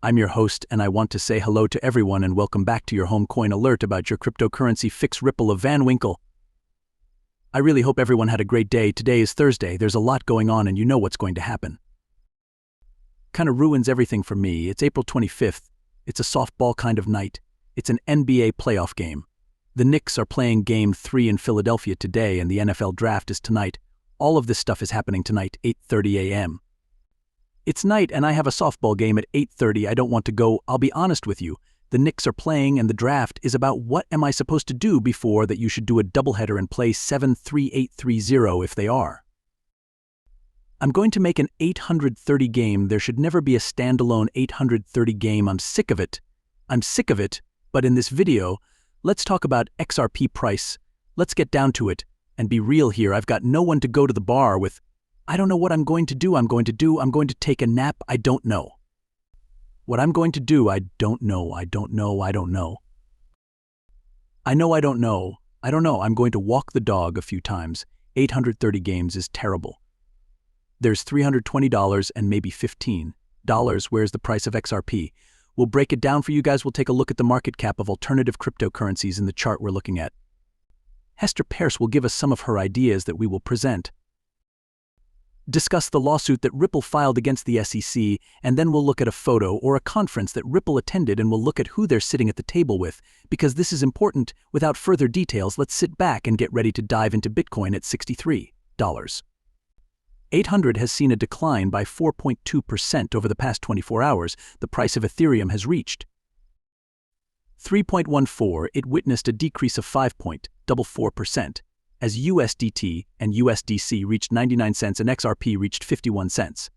I'm your host, and I want to say hello to everyone and welcome back to your home coin alert about your cryptocurrency fix Ripple of Van Winkle. I really hope everyone had a great day. Today is Thursday, there's a lot going on and you know what's going to happen. Kinda ruins everything for me. It's April 25th. It's a softball kind of night. It's an NBA playoff game. The Knicks are playing Game 3 in Philadelphia today and the NFL draft is tonight. All of this stuff is happening tonight, 8:30 a.m. It's night and I have a softball game at 8:30. I don't want to go. I'll be honest with you. The Knicks are playing and the draft is about what am I supposed to do before that you should do a doubleheader and play 7-3-8-3-0 if they are. I'm going to make an 830 game. There should never be a standalone 830 game. I'm sick of it. But in this video, let's talk about XRP price. Let's get down to it and be real here. I've got no one to go to the bar with. I don't know what I'm going to do. I'm going to take a nap. I don't know. What I'm going to do, I don't know. I know I don't know. I'm going to walk the dog a few times. 830 games is terrible. There's $320 and maybe $15. Where's the price of XRP? We'll break it down for you guys. We'll take a look at the market cap of alternative cryptocurrencies in the chart we're looking at. Hester Peirce will give us some of her ideas that we will present. Discuss the lawsuit that Ripple filed against the SEC, and then we'll look at a photo or a conference that Ripple attended and we'll look at who they're sitting at the table with, because this is important. Without further details, let's sit back and get ready to dive into Bitcoin at $63. 800 has seen a decline by 4.2% over the past 24 hours. The price of Ethereum has reached 3.14. It witnessed a decrease of 5.44%. As USDT and USDC reached 99 cents and XRP reached 51 cents.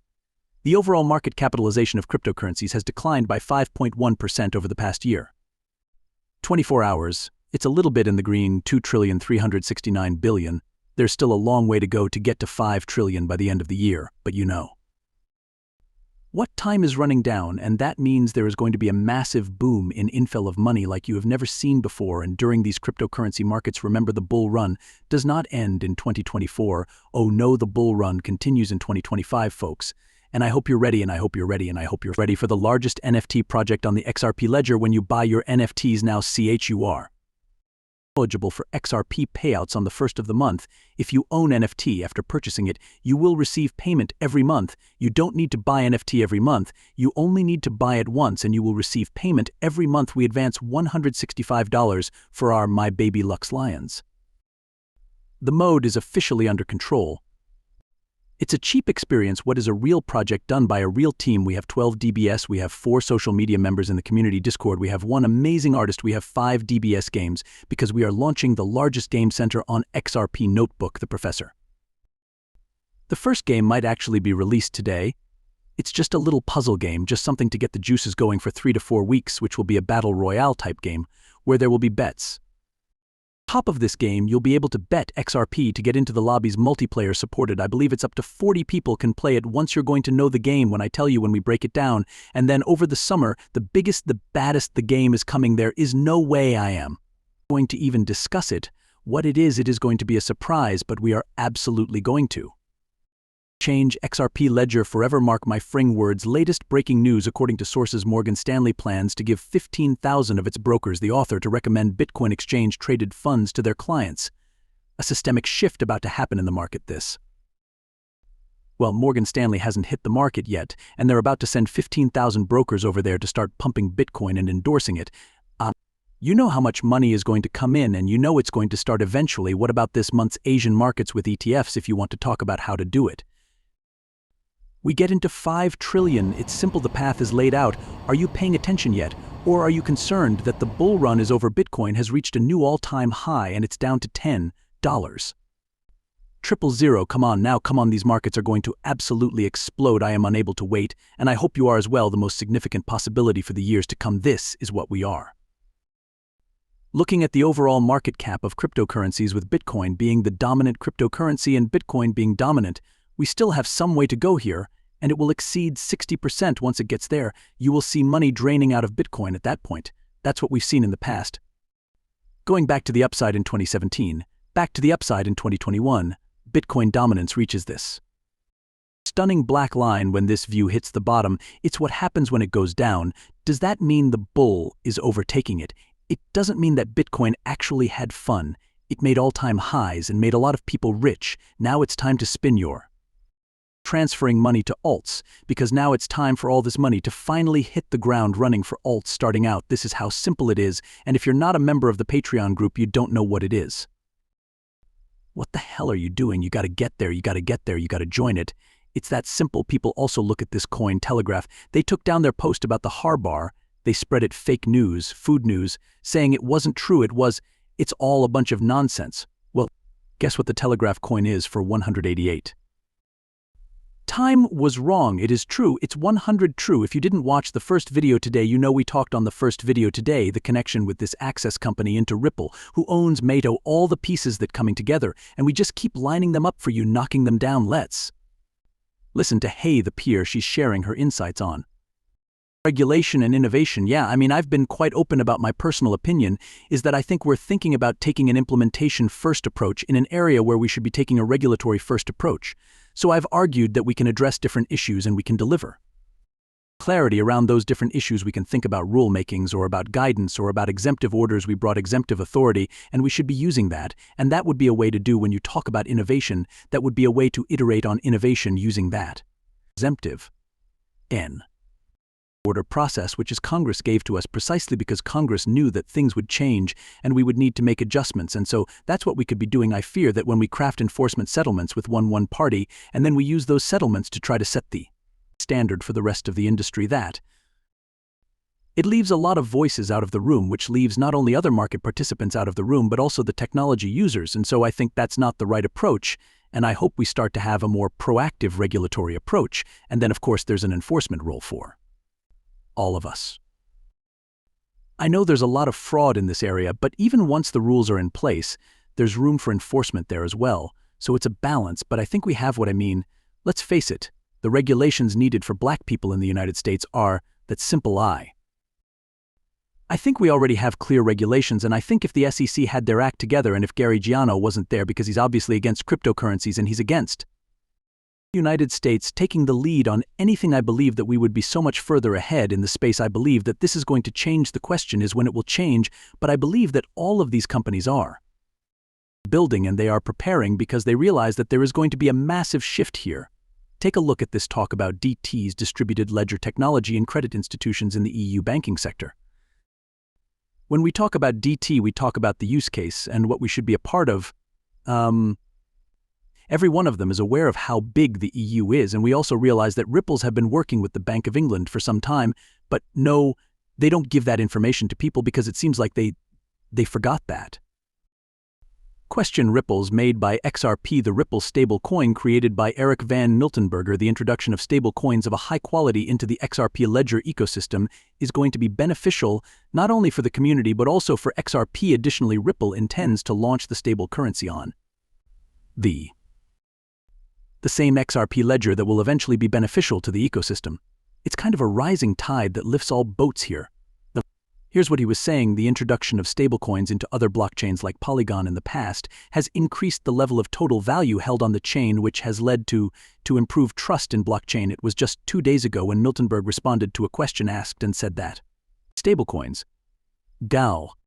The overall market capitalization of cryptocurrencies has declined by 5.1% over the past year. 24 hours, it's a little bit in the green, $2.369 trillion. There's still a long way to go to get to $5 trillion by the end of the year, but you know. What time is running down, and that means there is going to be a massive boom in inflow of money like you have never seen before, and during these cryptocurrency markets, remember the bull run does not end in 2024. Oh no, the bull run continues in 2025, folks. And I hope you're ready, and I hope you're ready, and I hope you're ready for the largest NFT project on the XRP ledger. When you buy your NFTs now, CHUR. Eligible for XRP payouts on the first of the month. If you own NFT after purchasing it, you will receive payment every month. You don't need to buy NFT every month. You only need to buy it once and you will receive payment every month. We advance $165 for our My Baby Lux Lions. The mode is officially under control. It's a cheap experience. What is a real project done by a real team? We have 12 DBS, we have 4 social media members in the community Discord, we have 1 amazing artist, we have 5 DBS games, because we are launching the largest game center on XRP Notebook, the Professor. The first game might actually be released today. It's just a little puzzle game, just something to get the juices going for 3 to 4 weeks, which will be a battle royale type game, where there will be bets. Top of this game, you'll be able to bet XRP to get into the lobbies. Multiplayer supported. I believe it's up to 40 people can play it. Once you're going to know the game when I tell you, when we break it down. And then over the summer, the biggest, the baddest, the game is coming. There is no way I am going to even discuss it. What it is going to be a surprise, but we are absolutely going to. Change XRP ledger forever. Mark my fring words. Latest breaking news. According to sources, Morgan Stanley plans to give 15,000 of its brokers the author to recommend Bitcoin exchange-traded funds to their clients. A systemic shift about to happen in the market. Well, Morgan Stanley hasn't hit the market yet, and they're about to send 15,000 brokers over there to start pumping Bitcoin and endorsing it. You know how much money is going to come in, and you know it's going to start eventually. What about this month's Asian markets with ETFs if you want to talk about how to do it? We get into $5 trillion. It's simple. The path is laid out. Are you paying attention yet? Or are you concerned that the bull run is over? Bitcoin has reached a new all-time high and it's down to $10. 000. Come on now, come on. These markets are going to absolutely explode. I am unable to wait, and I hope you are as well. The most significant possibility for the years to come. This is what we are. Looking at the overall market cap of cryptocurrencies, with Bitcoin being the dominant cryptocurrency and Bitcoin being dominant, we still have some way to go here, and it will exceed 60% once it gets there. You will see money draining out of Bitcoin at that point. That's what we've seen in the past. Going back to the upside in 2017, back to the upside in 2021, Bitcoin dominance reaches this stunning black line when this view hits the bottom. It's what happens when it goes down. Does that mean the bull is overtaking it? It doesn't mean that Bitcoin actually had fun. It made all-time highs and made a lot of people rich. Now it's time to spin your transferring money to alts, because now it's time for all this money to finally hit the ground running for alts starting out. This is how simple it is, and if you're not a member of the Patreon group, you don't know what it is. What the hell are you doing? You gotta get there, you gotta get there, you gotta join it. It's that simple. People also look at this Coin Telegraph. They took down their post about the Harbar. They spread it fake news, food news, saying it wasn't true, it's all a bunch of nonsense. Well, guess what the Telegraph coin is for 188? Time was wrong. It is true. It's 100 true. If you didn't watch the first video today, you know we talked on the first video today, the connection with this access company into Ripple, who owns Mato, all the pieces that coming together, and we just keep lining them up for you, knocking them down. Let's listen to Hey the peer. She's sharing her insights on regulation and innovation. Yeah, I mean, I've been quite open about my personal opinion, is that I think we're thinking about taking an implementation first approach in an area where we should be taking a regulatory first approach. So I've argued that we can address different issues and we can deliver clarity around those different issues. We can think about rulemakings or about guidance or about exemptive orders. We brought exemptive authority, and we should be using that. And that would be a way to do when you talk about innovation. That would be a way to iterate on innovation using that exemptive order process, which is Congress gave to us precisely because Congress knew that things would change and we would need to make adjustments. And so that's what we could be doing. I fear that when we craft enforcement settlements with one party, and then we use those settlements to try to set the standard for the rest of the industry, that it leaves a lot of voices out of the room, which leaves not only other market participants out of the room, but also the technology users. And so I think that's not the right approach. And I hope we start to have a more proactive regulatory approach. And then, of course, there's an enforcement role for all of us. I know there's a lot of fraud in this area, but even once the rules are in place, there's room for enforcement there as well. So it's a balance, but I think we have what I mean. Let's face it, the regulations needed for black people in the United States are that simple. I think we already have clear regulations, and I think if the SEC had their act together, and if Gary Giano wasn't there because he's obviously against cryptocurrencies and he's against United States taking the lead on anything, I believe that we would be so much further ahead in the space. I believe that this is going to change. The question is when it will change, but I believe that all of these companies are building and they are preparing because they realize that there is going to be a massive shift here. Take a look at this talk about DT's distributed ledger technology in credit institutions in the EU banking sector. When we talk about DT, we talk about the use case and what we should be a part of. Every one of them is aware of how big the EU is, and we also realize that Ripples have been working with the Bank of England for some time, but no, they don't give that information to people because it seems like they forgot that. Question: Ripples made by XRP, the Ripple stable coin created by Eric Van Miltenberger. The introduction of stable coins of a high quality into the XRP ledger ecosystem is going to be beneficial not only for the community but also for XRP. Additionally, Ripple intends to launch the stable currency on the same XRP ledger that will eventually be beneficial to the ecosystem. It's kind of a rising tide that lifts all boats here. Here's what he was saying: the introduction of stablecoins into other blockchains like Polygon in the past has increased the level of total value held on the chain, which has led to improved trust in blockchain. It was just 2 days ago when Miltenberg responded to a question asked and said that stablecoins, DAO,